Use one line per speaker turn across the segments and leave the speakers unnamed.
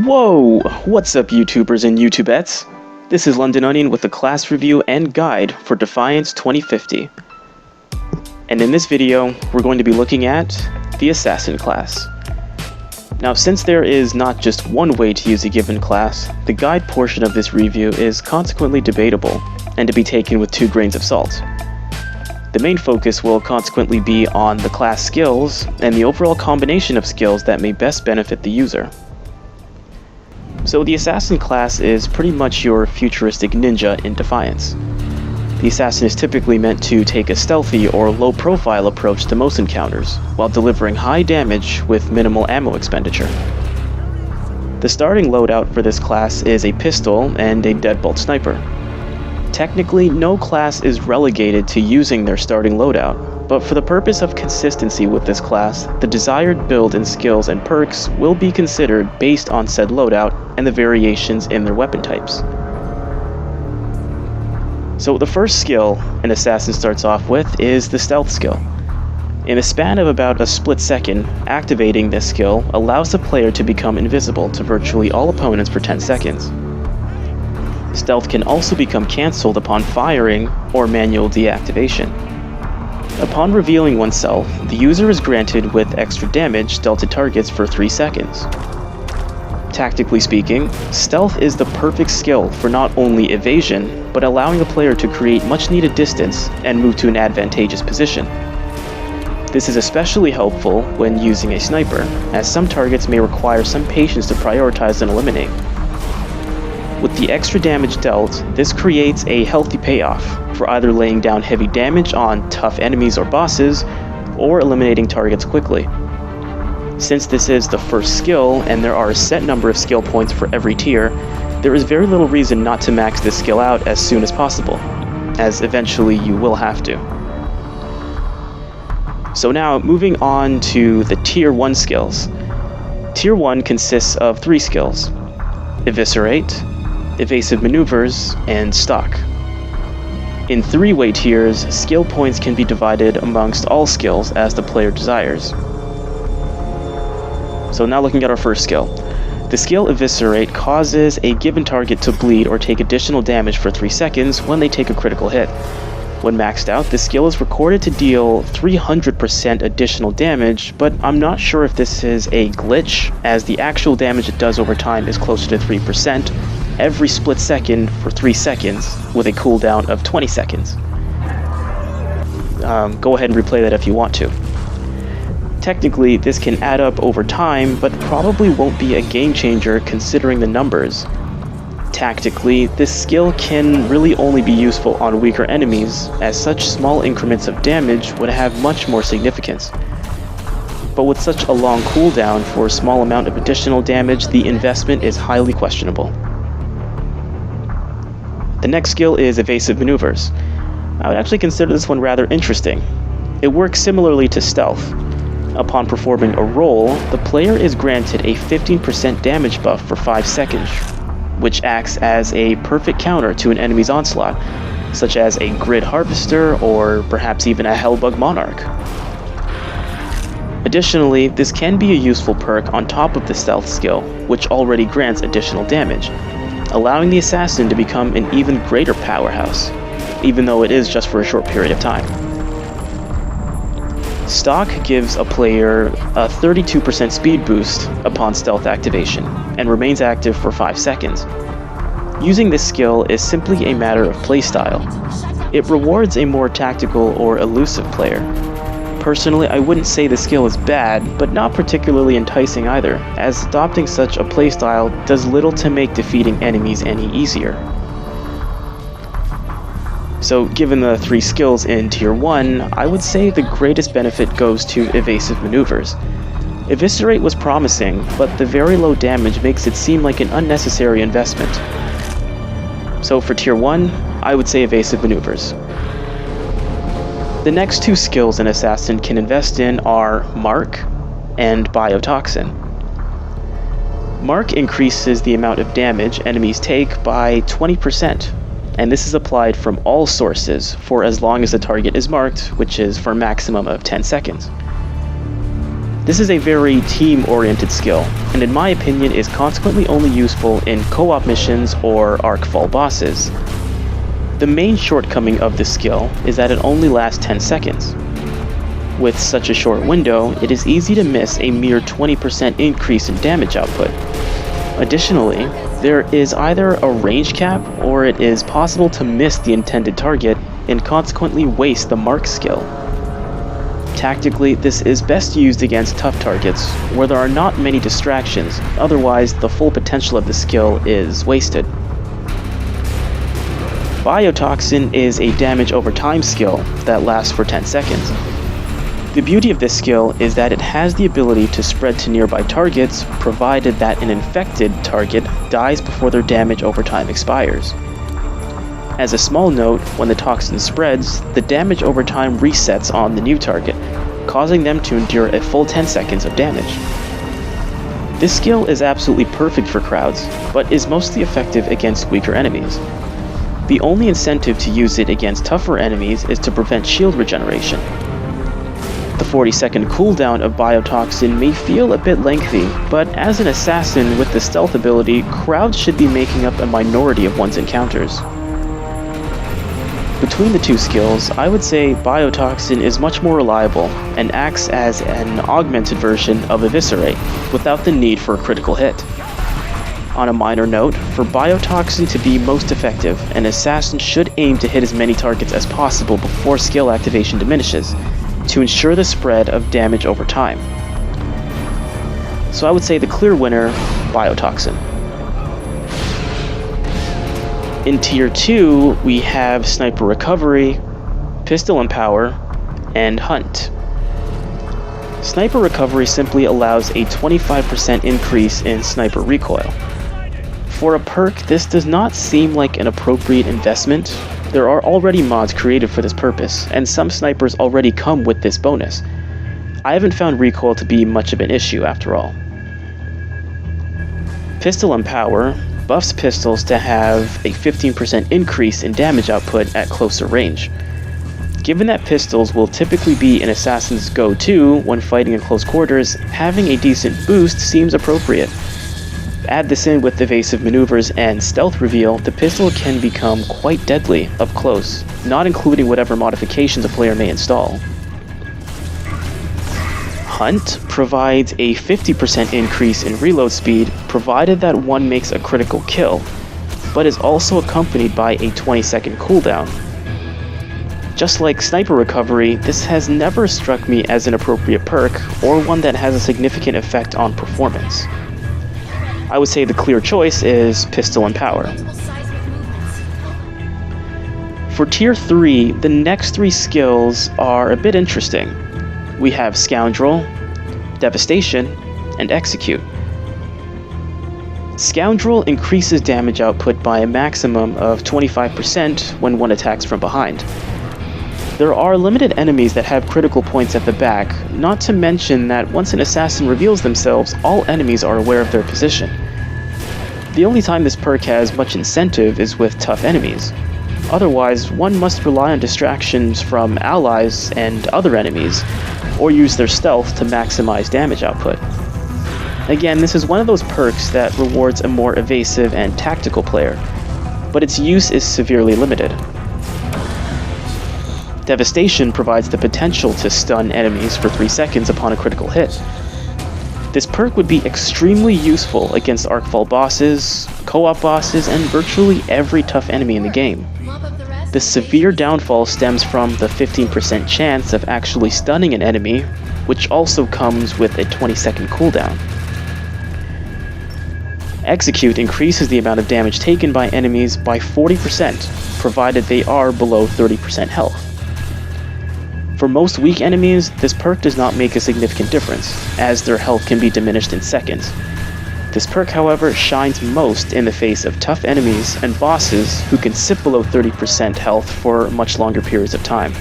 Whoa! What's up, YouTubers and YouTubettes? This is Londononion with a class review and guide for Defiance 2050. And in this video, we're going to be looking at the Assassin class. Now, since there is not just one way to use a given class, the guide portion of this review is consequently debatable, and to be taken with 2 grains of salt. The main focus will consequently be on the class skills, and the overall combination of skills that may best benefit the user. So the Assassin class is pretty much your futuristic ninja in Defiance. The Assassin is typically meant to take a stealthy or low-profile approach to most encounters, while delivering high damage with minimal ammo expenditure. The starting loadout for this class is a pistol and a deadbolt sniper. Technically, no class is relegated to using their starting loadout, but for the purpose of consistency with this class, the desired build and skills and perks will be considered based on said loadout and the variations in their weapon types. So the first skill an assassin starts off with is the stealth skill. In a span of about a split second, activating this skill allows the player to become invisible to virtually all opponents for 10 seconds. Stealth can also become cancelled upon firing or manual deactivation. Upon revealing oneself, the user is granted with extra damage dealt to targets for 3 seconds. Tactically speaking, stealth is the perfect skill for not only evasion, but allowing the player to create much needed distance and move to an advantageous position. This is especially helpful when using a sniper, as some targets may require some patience to prioritize and eliminate. With the extra damage dealt, this creates a healthy payoff for either laying down heavy damage on tough enemies or bosses, or eliminating targets quickly. Since this is the first skill, and there are a set number of skill points for every tier, there is very little reason not to max this skill out as soon as possible, as eventually you will have to. So now, moving on to the Tier 1 skills. Tier 1 consists of 3 skills: Eviscerate, Evasive Maneuvers, and Stalk. In 3-way tiers, skill points can be divided amongst all skills as the player desires. So now looking at our first skill. The skill Eviscerate causes a given target to bleed or take additional damage for 3 seconds when they take a critical hit. When maxed out, this skill is recorded to deal 300% additional damage, but I'm not sure if this is a glitch, as the actual damage it does over time is closer to 3%, every split second for 3 seconds, with a cooldown of 20 seconds. Go ahead and replay that if you want to. Technically, this can add up over time, but probably won't be a game changer considering the numbers. Tactically, this skill can really only be useful on weaker enemies, as such small increments of damage would have much more significance. But with such a long cooldown for a small amount of additional damage, the investment is highly questionable. The next skill is Evasive Maneuvers. I would actually consider this one rather interesting. It works similarly to Stealth. Upon performing a roll, the player is granted a 15% damage buff for 5 seconds, which acts as a perfect counter to an enemy's onslaught, such as a Grid Harvester or perhaps even a Hellbug Monarch. Additionally, this can be a useful perk on top of the Stealth skill, which already grants additional damage, allowing the Assassin to become an even greater powerhouse, even though it is just for a short period of time. Stalk gives a player a 32% speed boost upon stealth activation, and remains active for 5 seconds. Using this skill is simply a matter of playstyle. It rewards a more tactical or elusive player. Personally, I wouldn't say the skill is bad, but not particularly enticing either, as adopting such a playstyle does little to make defeating enemies any easier. So given the 3 skills in Tier 1, I would say the greatest benefit goes to Evasive Maneuvers. Eviscerate was promising, but the very low damage makes it seem like an unnecessary investment. So for Tier 1, I would say Evasive Maneuvers. The next 2 skills an Assassin can invest in are Mark and Biotoxin. Mark increases the amount of damage enemies take by 20%. And this is applied from all sources for as long as the target is marked, which is for a maximum of 10 seconds. This is a very team-oriented skill, and in my opinion is consequently only useful in co-op missions or arc-fall bosses. The main shortcoming of this skill is that it only lasts 10 seconds. With such a short window, it is easy to miss a mere 20% increase in damage output. Additionally, there is either a range cap or it is possible to miss the intended target and consequently waste the mark skill. Tactically, this is best used against tough targets where there are not many distractions, otherwise the full potential of the skill is wasted. Biotoxin is a damage over time skill that lasts for 10 seconds. The beauty of this skill is that it has the ability to spread to nearby targets, provided that an infected target dies before their damage over time expires. As a small note, when the toxin spreads, the damage over time resets on the new target, causing them to endure a full 10 seconds of damage. This skill is absolutely perfect for crowds, but is mostly effective against weaker enemies. The only incentive to use it against tougher enemies is to prevent shield regeneration. The 40-second cooldown of Biotoxin may feel a bit lengthy, but as an assassin with the stealth ability, crowds should be making up a minority of one's encounters. Between the two skills, I would say Biotoxin is much more reliable and acts as an augmented version of Eviscerate, without the need for a critical hit. On a minor note, for Biotoxin to be most effective, an assassin should aim to hit as many targets as possible before skill activation diminishes, to ensure the spread of damage over time. So I would say the clear winner, Biotoxin. In Tier 2, we have Sniper Recovery, Pistol and Power, and Hunt. Sniper Recovery simply allows a 25% increase in sniper recoil. For a perk, this does not seem like an appropriate investment. There are already mods created for this purpose, and some snipers already come with this bonus. I haven't found recoil to be much of an issue after all. Pistol and Power buffs pistols to have a 15% increase in damage output at closer range. Given that pistols will typically be an assassin's go-to when fighting in close quarters, having a decent boost seems appropriate. Add this in with evasive maneuvers and stealth reveal, the pistol can become quite deadly up close, not including whatever modifications a player may install. Hunt provides a 50% increase in reload speed, provided that one makes a critical kill, but is also accompanied by a 20-second cooldown. Just like Sniper Recovery, this has never struck me as an appropriate perk, or one that has a significant effect on performance. I would say the clear choice is Pistol and Power. For Tier 3, the next three skills are a bit interesting. We have Scoundrel, Devastation, and Execute. Scoundrel increases damage output by a maximum of 25% when one attacks from behind. There are limited enemies that have critical points at the back, not to mention that once an assassin reveals themselves, all enemies are aware of their position. The only time this perk has much incentive is with tough enemies. Otherwise, one must rely on distractions from allies and other enemies, or use their stealth to maximize damage output. Again, this is one of those perks that rewards a more evasive and tactical player, but its use is severely limited. Devastation provides the potential to stun enemies for 3 seconds upon a critical hit. This perk would be extremely useful against arc-fall bosses, co-op bosses, and virtually every tough enemy in the game. The severe downfall stems from the 15% chance of actually stunning an enemy, which also comes with a 20-second cooldown. Execute increases the amount of damage taken by enemies by 40%, provided they are below 30% health. For most weak enemies, this perk does not make a significant difference, as their health can be diminished in seconds. This perk, however, shines most in the face of tough enemies and bosses who can sit below 30% health for much longer periods of time.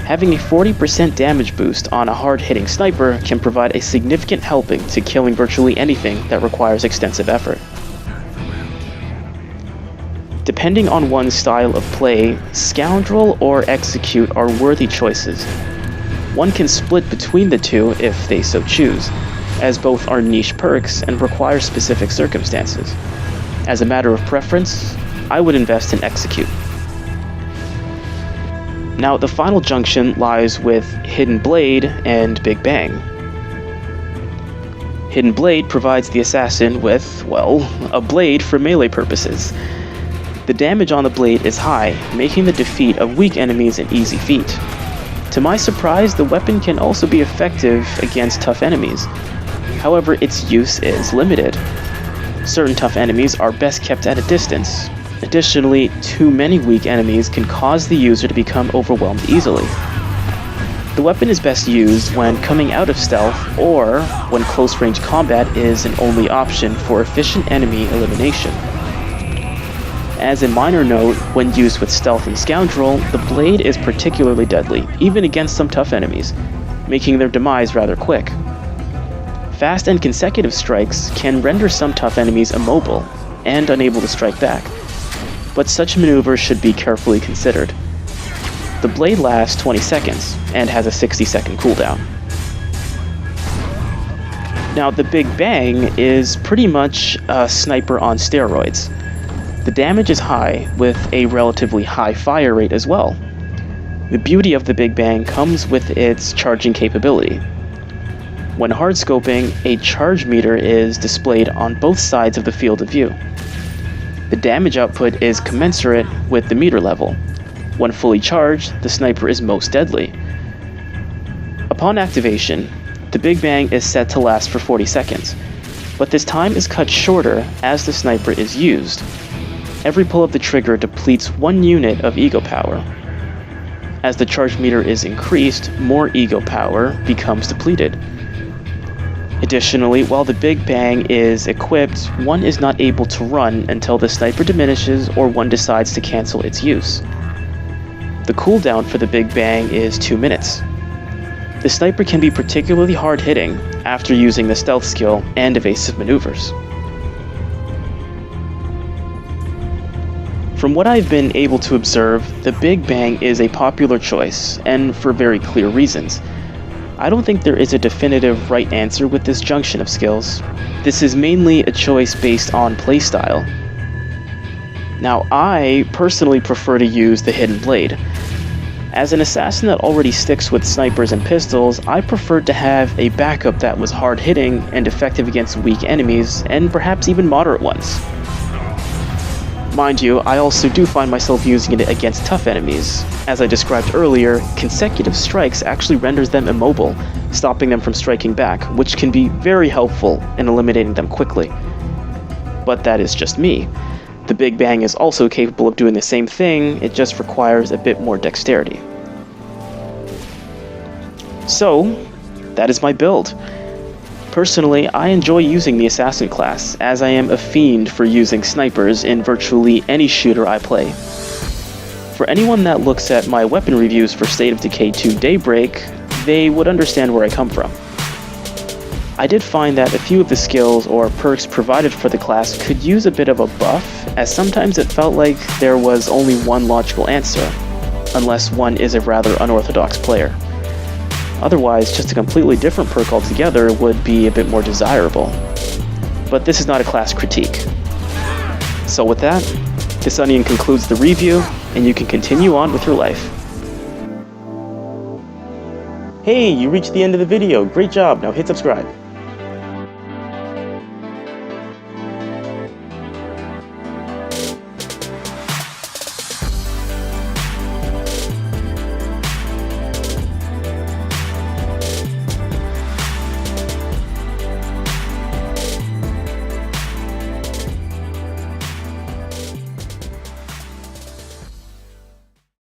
Having a 40% damage boost on a hard-hitting sniper can provide a significant helping to killing virtually anything that requires extensive effort. Depending on one's style of play, Scoundrel or Execute are worthy choices. one can split between the two if they so choose, as both are niche perks and require specific circumstances. As a matter of preference, I would invest in Execute. Now, the final junction lies with Hidden Blade and Big Bang. Hidden Blade provides the assassin with, well, a blade for melee purposes. The damage on the blade is high, making the defeat of weak enemies an easy feat. To my surprise, the weapon can also be effective against tough enemies. However, its use is limited. Certain tough enemies are best kept at a distance. Additionally, too many weak enemies can cause the user to become overwhelmed easily. The weapon is best used when coming out of stealth or when close-range combat is an only option for efficient enemy elimination. As a minor note, when used with Stealth and Scoundrel, the blade is particularly deadly, even against some tough enemies, making their demise rather quick. Fast and consecutive strikes can render some tough enemies immobile and unable to strike back, but such maneuvers should be carefully considered. The blade lasts 20 seconds and has a 60-second cooldown. Now, the Big Bang is pretty much a sniper on steroids. The damage is high, with a relatively high fire rate as well. The beauty of the Big Bang comes with its charging capability. When hardscoping, a charge meter is displayed on both sides of the field of view. The damage output is commensurate with the meter level. When fully charged, the sniper is most deadly. Upon activation, the Big Bang is set to last for 40 seconds, but this time is cut shorter as the sniper is used. Every pull of the trigger depletes 1 unit of ego power. As the charge meter is increased, more ego power becomes depleted. Additionally, while the Big Bang is equipped, one is not able to run until the sniper diminishes or one decides to cancel its use. The cooldown for the Big Bang is 2 minutes. The sniper can be particularly hard-hitting after using the stealth skill and evasive maneuvers. From what I've been able to observe, the Big Bang is a popular choice, and for very clear reasons. I don't think there is a definitive right answer with this junction of skills. This is mainly a choice based on playstyle. Now, I personally prefer to use the Hidden Blade. As an assassin that already sticks with snipers and pistols, I preferred to have a backup that was hard-hitting and effective against weak enemies, and perhaps even moderate ones. Mind you, I also do find myself using it against tough enemies. As I described earlier, consecutive strikes actually renders them immobile, stopping them from striking back, which can be very helpful in eliminating them quickly. But that is just me. The Big Bang is also capable of doing the same thing, it just requires a bit more dexterity. So, that is my build. Personally, I enjoy using the Assassin class, as I am a fiend for using snipers in virtually any shooter I play. For anyone that looks at my weapon reviews for State of Decay 2 Daybreak, they would understand where I come from. I did find that a few of the skills or perks provided for the class could use a bit of a buff, as sometimes it felt like there was only one logical answer, unless one is a rather unorthodox player. Otherwise, just a completely different perk altogether would be a bit more desirable. But this is not a class critique. So with that, this onion concludes the review, and you can continue on with your life. Hey, you reached the end of the video. Great job. Now hit subscribe.